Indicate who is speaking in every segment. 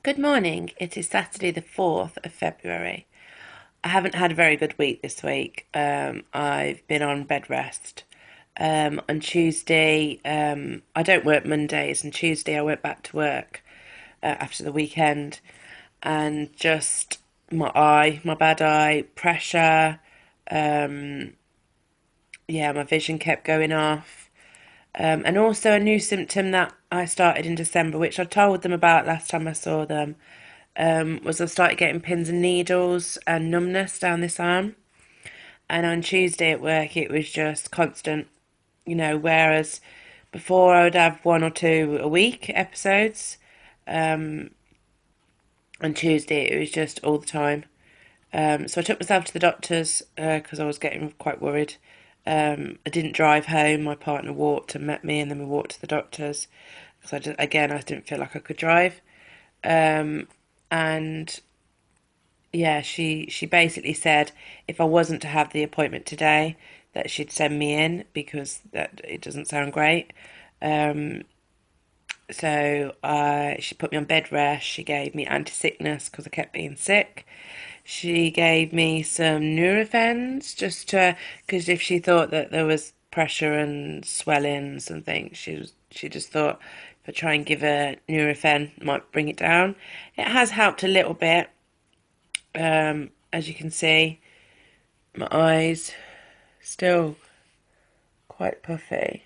Speaker 1: Good morning. It is Saturday, the 4th of February. I haven't had a very good week this week. I've been on bed rest. On Tuesday, I don't work Mondays, and Tuesday I went back to work after the weekend, and just my bad eye, pressure, yeah, my vision kept going off. And also a new symptom that I started in December, which I told them about last time I saw them, was I started getting pins and needles and numbness down this arm. And on Tuesday at work, it was just constant, whereas before I would have one or two a week episodes. On Tuesday, it was just all the time. So I took myself to the doctors because I was getting quite worried. I didn't drive home. My partner walked and met me, and then we walked to the doctors because I didn't feel like I could drive. And yeah, she basically said if I wasn't to have the appointment today, that she'd send me in because that it doesn't sound great. So she put me on bed rest. She gave me anti-sickness because I kept being sick. She gave me some Nurofens just to, because if she thought that there was pressure and swellings and things, she just thought if I try and give a Nurofen, it might bring it down. It has helped a little bit. As you can see, my eyes still quite puffy,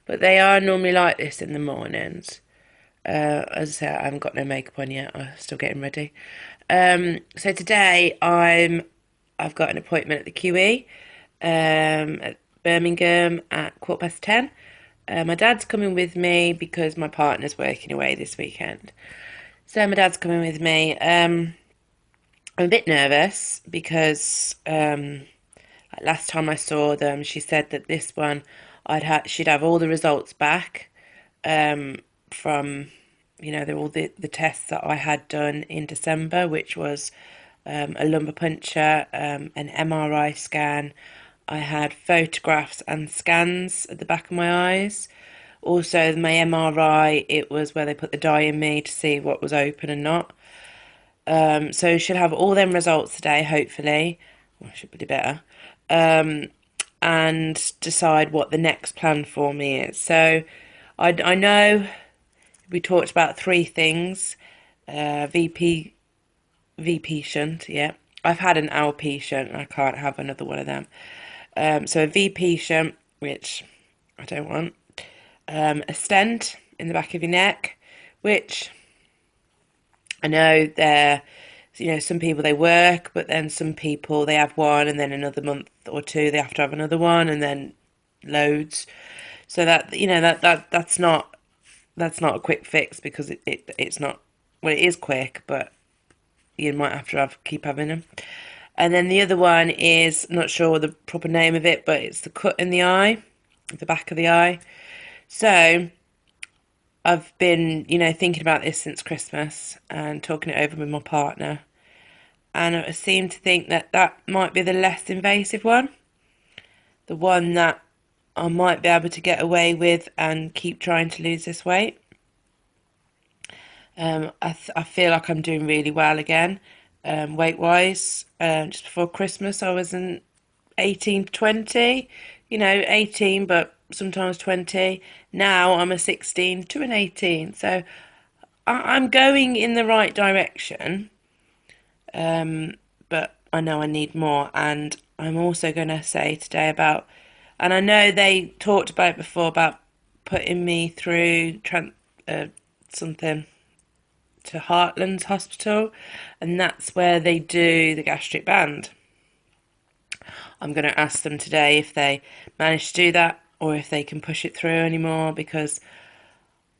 Speaker 1: but they are normally like this in the mornings. As I say, I haven't got no makeup on yet. I'm still getting ready. So today I've got an appointment at the QE at Birmingham at 10:15. My dad's coming with me because my partner's working away this weekend. So my dad's coming with me. I'm a bit nervous because like last time I saw them, she said that this one she'd have all the results back from they're all the tests that I had done in December, which was a lumbar puncture, an MRI scan. I had photographs and scans at the back of my eyes. Also, my MRI, it was where they put the dye in me to see what was open and not. So should have all them results today, hopefully. Well, should be better. And decide what the next plan for me is. So I know we talked about three things. VP shunt, yeah. I've had an LP shunt and I can't have another one of them. So a VP shunt, which I don't want. A stent in the back of your neck, which I know some people they work, but then some people they have one and then another month or two they have to have another one and then loads. So that's not a quick fix because it's not, well, it is quick, but you might have to keep having them. And then the other one is, not sure the proper name of it, but it's the cut in the eye, the back of the eye. So I've been, thinking about this since Christmas and talking it over with my partner. And I seem to think that that might be the less invasive one, the one that I might be able to get away with and keep trying to lose this weight. I feel like I'm doing really well again, weight wise. Just before Christmas, I was in 18 to 20, 18, but sometimes 20. Now I'm a 16 to an 18. So I'm going in the right direction, but I know I need more. And I'm also going to say today about, and I know they talked about it before about putting me through something to Heartlands Hospital, and that's where they do the gastric band. I'm going to ask them today if they manage to do that or if they can push it through anymore because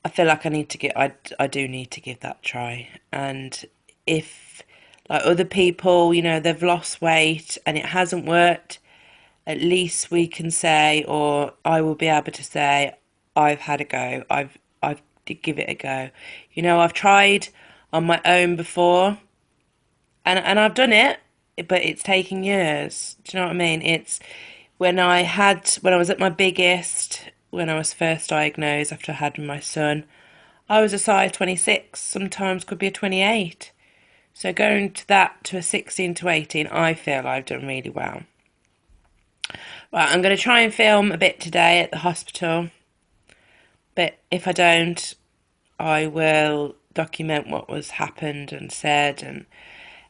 Speaker 1: I feel like I do need to give that a try. And if, like other people, they've lost weight and it hasn't worked, at least we can say, or I will be able to say, I've had a go. I've did give it a go. I've tried on my own before, and I've done it, but it's taken years. Do you know what I mean? It's when I was at my biggest, when I was first diagnosed after I had my son, I was a size 26, sometimes could be a 28. So going to that to a 16 to 18, I feel I've done really well. Right, I'm going to try and film a bit today at the hospital, but if I don't, I will document what was happened and said and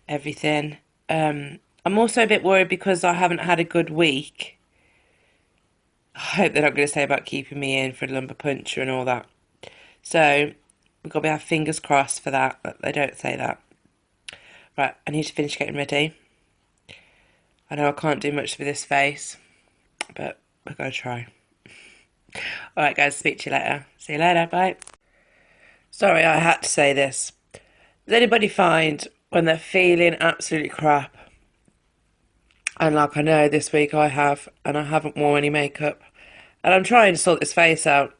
Speaker 1: everything. I'm also a bit worried because I haven't had a good week. I hope they're not going to say about keeping me in for a lumbar puncture and all that. So we've got to have fingers crossed for that, but they don't say that. Right, I need to finish getting ready. I know I can't do much with this face, but we're going to try. Alright guys, speak to you later. See you later, bye. Sorry, I had to say this. Does anybody find when they're feeling absolutely crap, and like I know this week I have, and I haven't worn any makeup, and I'm trying to sort this face out,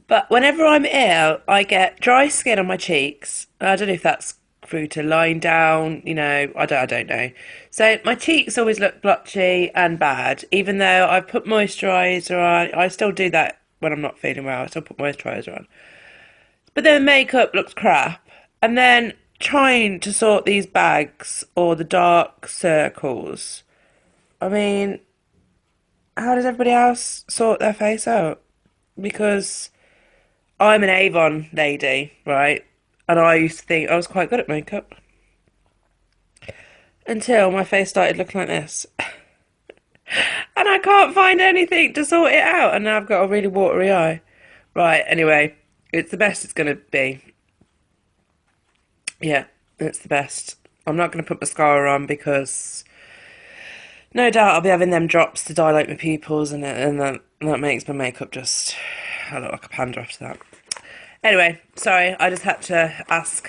Speaker 1: but whenever I'm ill, I get dry skin on my cheeks. I don't know if that's through to lying down, I don't know. So my cheeks always look blotchy and bad, even though I've put moisturiser on. I still do that when I'm not feeling well. I still put moisturiser on. But then makeup looks crap. And then trying to sort these bags or the dark circles. I mean, how does everybody else sort their face out? Because I'm an Avon lady, right? And I used to think I was quite good at makeup. Until my face started looking like this. And I can't find anything to sort it out. And now I've got a really watery eye. Right, anyway, it's the best it's going to be. Yeah, it's the best. I'm not going to put mascara on because no doubt I'll be having them drops to dilate my pupils, and that makes my makeup just, I look like a panda after that. Anyway, sorry, I just had to ask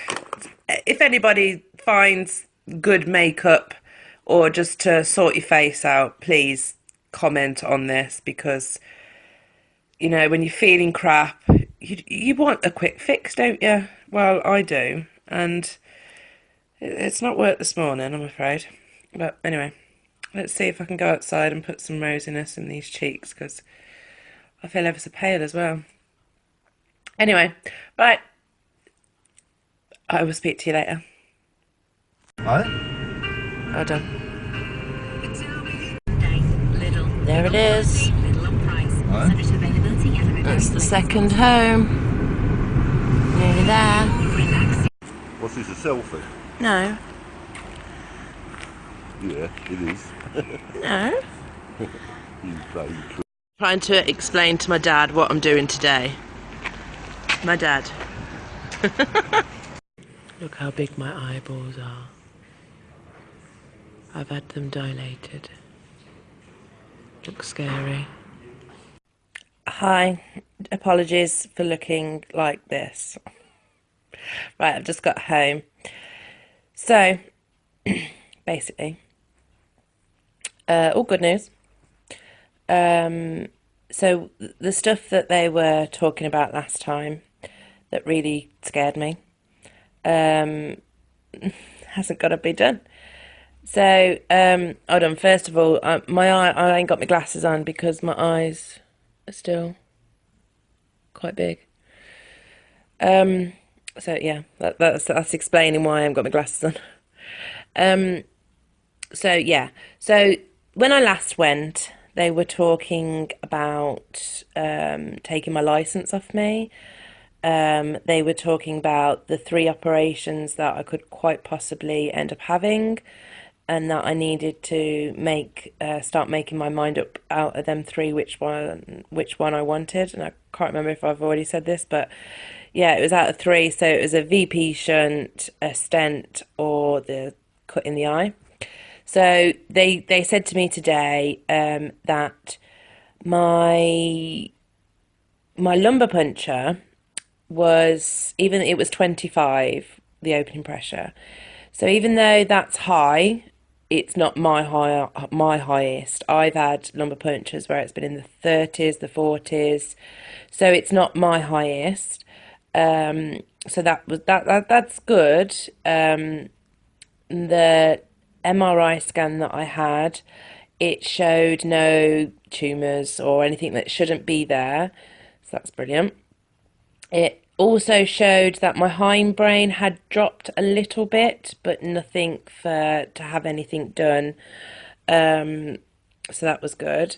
Speaker 1: if anybody finds good makeup or just to sort your face out, please comment on this, because when you're feeling crap, you want a quick fix, don't you? Well, I do, and it's not worked this morning, I'm afraid. But anyway, let's see if I can go outside and put some rosiness in these cheeks, because I feel ever so pale as well. Anyway, right, I will speak to you later.
Speaker 2: What?
Speaker 1: Hold on. There it is.
Speaker 2: What?
Speaker 1: That's the second home. Nearly there.
Speaker 2: What's this, a selfie?
Speaker 1: No.
Speaker 2: Yeah, it is.
Speaker 1: No.
Speaker 2: You baby.
Speaker 1: Trying to explain to my dad what I'm doing today. My dad. Look how big my eyeballs are. I've had them dilated. Looks scary. Hi. Apologies for looking like this. Right, I've just got home. So, basically, all good news. So the stuff that they were talking about last time that really scared me hasn't got to be done. So, hold on. First of all, I ain't got my glasses on because my eyes are still quite big. So yeah, that's explaining why I haven't got my glasses on. So yeah, so when I last went, they were talking about taking my license off me. They were talking about the 3 operations that I could quite possibly end up having, and that I needed to start making my mind up out of them 3 which one I wanted. And I can't remember if I've already said this, but yeah, it was out of 3. So it was a VP shunt, a stent, or the cut in the eye. So they said to me today that my lumbar puncture it was 25, the opening pressure. So even though that's high, it's not my highest. I've had lumbar punctures where it's been in the 30s, the 40s. So it's not my highest. So that's good. The MRI scan that I had, it showed no tumours or anything that shouldn't be there. So that's brilliant. It also showed that my hindbrain had dropped a little bit, but nothing for to have anything done. So that was good.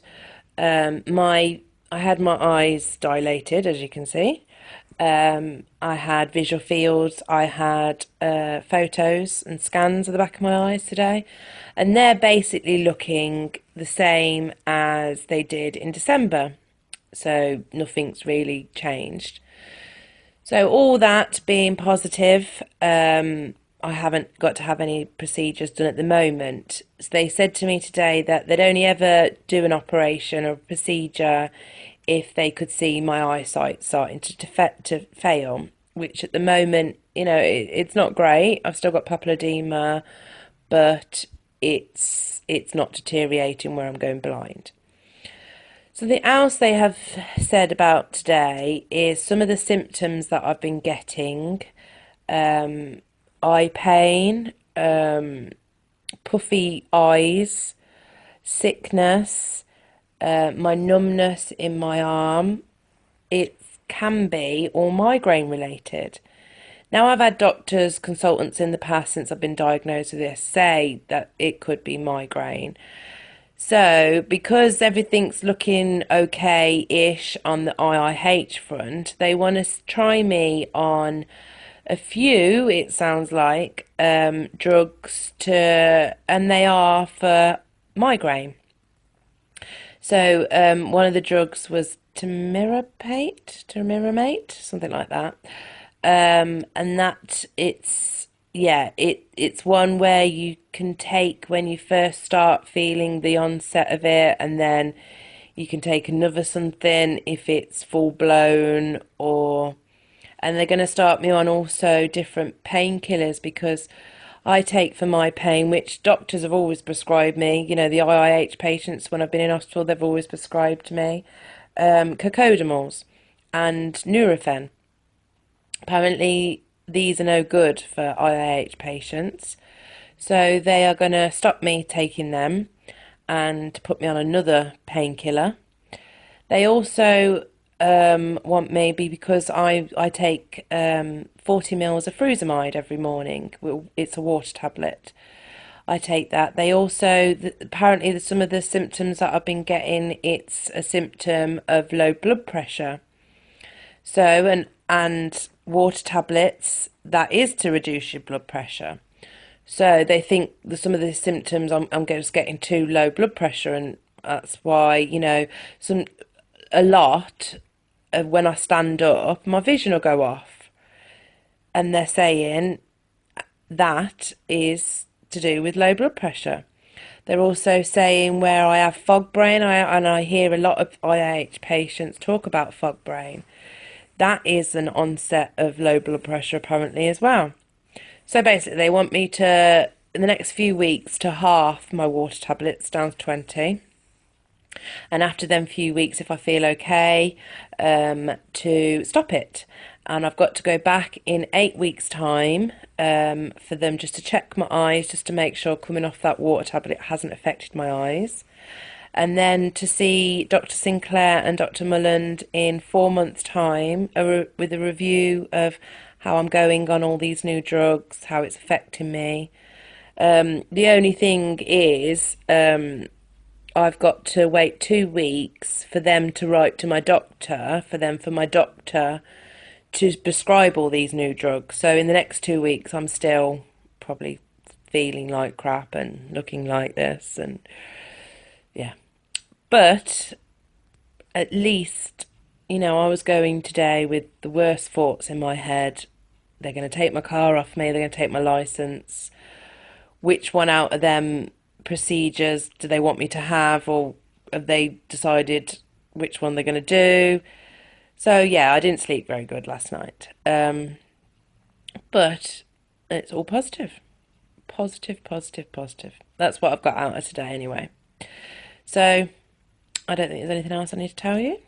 Speaker 1: My I had my eyes dilated, as you can see. I had visual fields. I had photos and scans of the back of my eyes today, and they're basically looking the same as they did in December. So nothing's really changed. So all that being positive, I haven't got to have any procedures done at the moment. So they said to me today that they'd only ever do an operation or a procedure if they could see my eyesight starting to fail, which at the moment, it's not great. I've still got papilledema, but it's not deteriorating where I'm going blind. Something else they have said about today is some of the symptoms that I've been getting: eye pain, puffy eyes, sickness, my numbness in my arm. It can be all migraine related. Now, I've had doctors, consultants in the past since I've been diagnosed with this say that it could be migraine. So, because everything's looking okay-ish on the IIH front, they want to try me on a few, it sounds like, drugs and they are for migraine. So, one of the drugs was Tomiramate, something like that. And that it's one where you can take when you first start feeling the onset of it, and then you can take another something if it's full blown. Or and they're going to start me on also different painkillers because I take for my pain, which doctors have always prescribed me. The IIH patients, when I've been in hospital, they've always prescribed me Cocodamols and Nurofen. Apparently, these are no good for IIH patients. So they are going to stop me taking them and put me on another painkiller. They also want me because I take 40 mils of frusemide every morning. It's a water tablet. I take that. They also apparently some of the symptoms that I've been getting, it's a symptom of low blood pressure. So and water tablets, that is to reduce your blood pressure. So they think some of the symptoms I'm just getting too low blood pressure, and that's why some a lot of when I stand up, my vision will go off, and they're saying that is to do with low blood pressure. They're also saying where I have fog brain, and I hear a lot of IIH patients talk about fog brain. That is an onset of low blood pressure apparently as well. So basically, they want me to, in the next few weeks, to half my water tablets down to 20. And after them few weeks, if I feel okay, to stop it. And I've got to go back in 8 weeks' time for them just to check my eyes, just to make sure coming off that water tablet hasn't affected my eyes. And then to see Dr. Sinclair and Dr. Mulland in 4 months' time with a review of how I'm going on all these new drugs, how it's affecting me. The only thing is, I've got to wait 2 weeks for them to write to my doctor, for my doctor to prescribe all these new drugs. So in the next 2 weeks, I'm still probably feeling like crap and looking like this, and yeah. But at least, I was going today with the worst thoughts in my head. They're going to take my car off me, they're going to take my license. Which one out of them procedures do they want me to have, or have they decided which one they're going to do? So yeah, I didn't sleep very good last night. But it's all positive. Positive, positive, positive. That's what I've got out of today anyway. So I don't think there's anything else I need to tell you.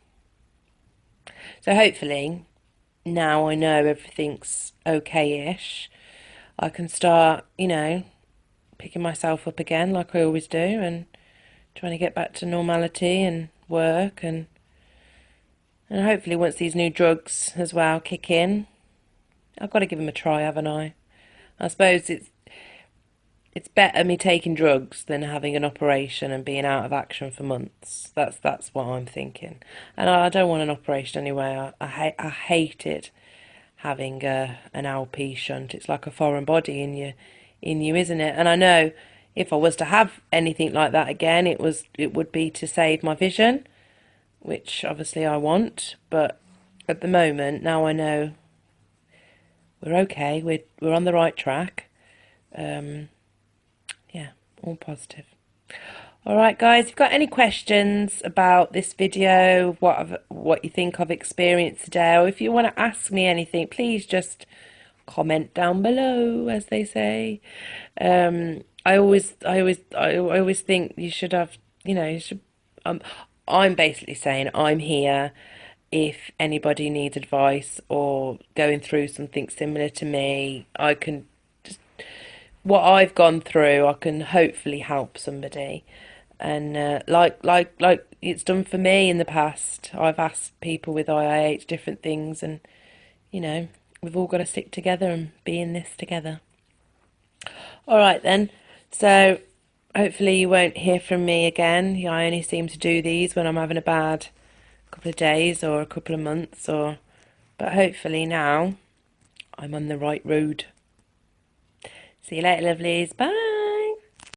Speaker 1: So hopefully now I know everything's okay-ish, I can start, picking myself up again like I always do, and trying to get back to normality and work, and And hopefully once these new drugs as well kick in, I've got to give them a try, haven't I? I suppose it's better me taking drugs than having an operation and being out of action for months. That's what I'm thinking. And I don't want an operation anyway. I hate it having an LP shunt. It's like a foreign body in you, isn't it? And I know if I was to have anything like that again, it would be to save my vision, which obviously I want. But at the moment, now I know we're okay. We're on the right track. Yeah, all positive. All right, guys, if you've got any questions about this video, what you think I've experienced today, or if you want to ask me anything, please just comment down below, as they say. I always think you should have, you should. I'm basically saying I'm here if anybody needs advice or going through something similar to me. I can what I've gone through, I can hopefully help somebody. And like it's done for me in the past. I've asked people with IIH different things, and we've all got to stick together and be in this together. All right then. So hopefully you won't hear from me again. I only seem to do these when I'm having a bad couple of days or a couple of months, but hopefully now I'm on the right road. See you later, lovelies. Bye.